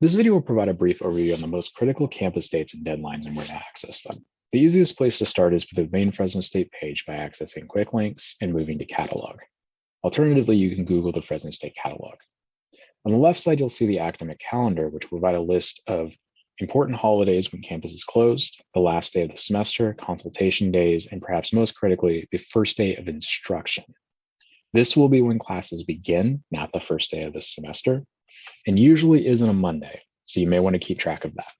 This video will provide a brief overview on the most critical campus dates and deadlines and where to access them. The easiest place to start is with the main Fresno State page by accessing quick links and moving to catalog. Alternatively, you can Google the Fresno State catalog. On the left side, you'll see the academic calendar, which will provide a list of important holidays when campus is closed, the last day of the semester, consultation days, and perhaps most critically, the first day of instruction. This will be when classes begin, not the first day of the semester, and usually isn't a Monday, so you may want to keep track of that.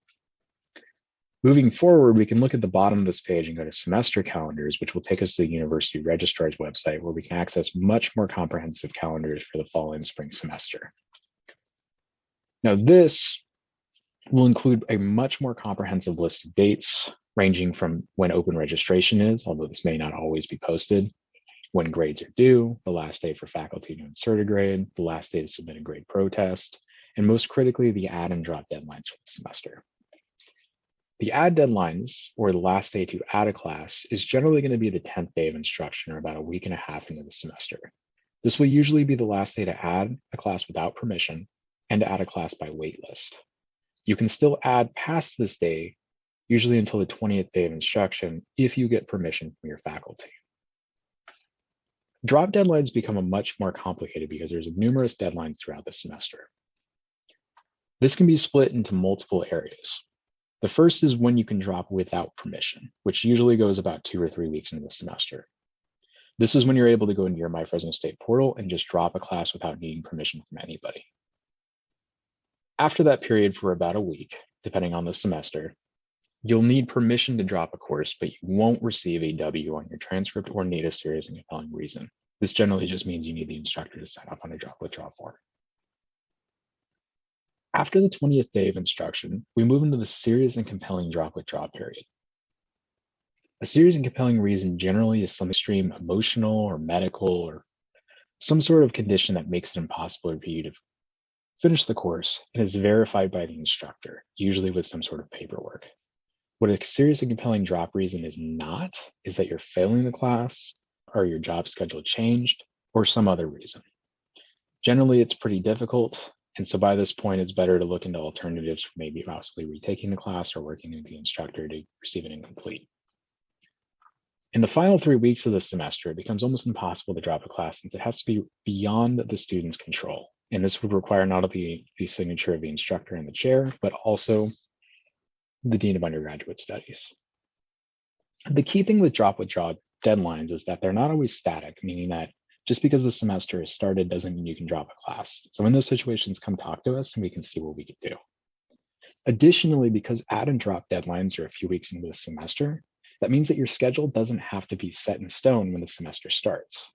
Moving forward, we can look at the bottom of this page and go to semester calendars, which will take us to the university registrar's website, where we can access much more comprehensive calendars for the fall and spring semester. Now, this will include a much more comprehensive list of dates, ranging from when open registration is, although this may not always be posted, when grades are due, the last day for faculty to insert a grade, the last day to submit a grade protest, and most critically, the add and drop deadlines for the semester. The add deadlines, or the last day to add a class, is generally going to be the 10th day of instruction, or about a week and a half into the semester. This will usually be the last day to add a class without permission and to add a class by waitlist. You can still add past this day, usually until the 20th day of instruction, if you get permission from your faculty. Drop deadlines become much more complicated because there's numerous deadlines throughout the semester. This can be split into multiple areas. The first is when you can drop without permission, which usually goes about 2 or 3 weeks into the semester. This is when you're able to go into your My Fresno State portal and just drop a class without needing permission from anybody. After that period for about a week, depending on the semester, you'll need permission to drop a course, but you won't receive a W on your transcript or need a serious and compelling reason. This generally just means you need the instructor to sign off on a drop withdrawal form. After the 20th day of instruction, we move into the serious and compelling drop withdrawal period. A serious and compelling reason generally is some extreme emotional or medical or some sort of condition that makes it impossible for you to finish the course and is verified by the instructor, usually with some sort of paperwork. What a serious and compelling drop reason is not is that you're failing the class or your job schedule changed or some other reason. Generally, it's pretty difficult. And so by this point, it's better to look into alternatives for maybe possibly retaking the class or working with the instructor to receive it incomplete. In the final 3 weeks of the semester, it becomes almost impossible to drop a class since it has to be beyond the student's control. And this would require not only the signature of the instructor and the chair, but also the Dean of Undergraduate Studies. The key thing with drop withdrawal deadlines is that they're not always static, meaning that just because the semester is started doesn't mean you can drop a class. So in those situations, come talk to us and we can see what we can do. Additionally, because add and drop deadlines are a few weeks into the semester, that means that your schedule doesn't have to be set in stone when the semester starts.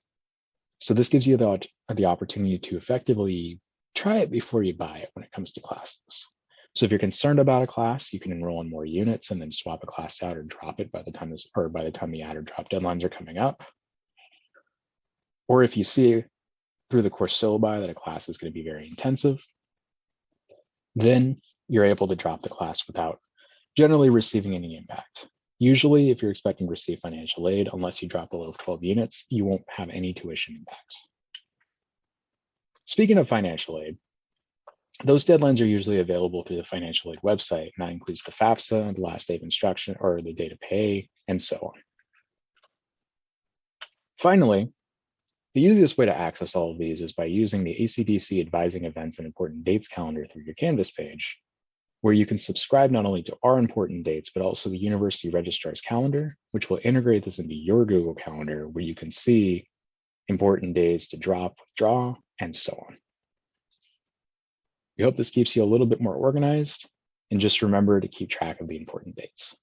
So this gives you the opportunity to effectively try it before you buy it when it comes to classes. So if you're concerned about a class, you can enroll in more units and then swap a class out or drop it by the time the add or drop deadlines are coming up. Or if you see through the course syllabi that a class is going to be very intensive, then you're able to drop the class without generally receiving any impact. Usually, if you're expecting to receive financial aid, unless you drop below 12 units, you won't have any tuition impacts. Speaking of financial aid, those deadlines are usually available through the financial aid website, and that includes the FAFSA, the last day of instruction, or the day to pay, and so on. Finally, the easiest way to access all of these is by using the ACDC Advising Events and Important Dates calendar through your Canvas page, where you can subscribe not only to our important dates, but also the University Registrar's calendar, which will integrate this into your Google Calendar, where you can see important days to drop, withdraw, and so on. We hope this keeps you a little bit more organized, and just remember to keep track of the important dates.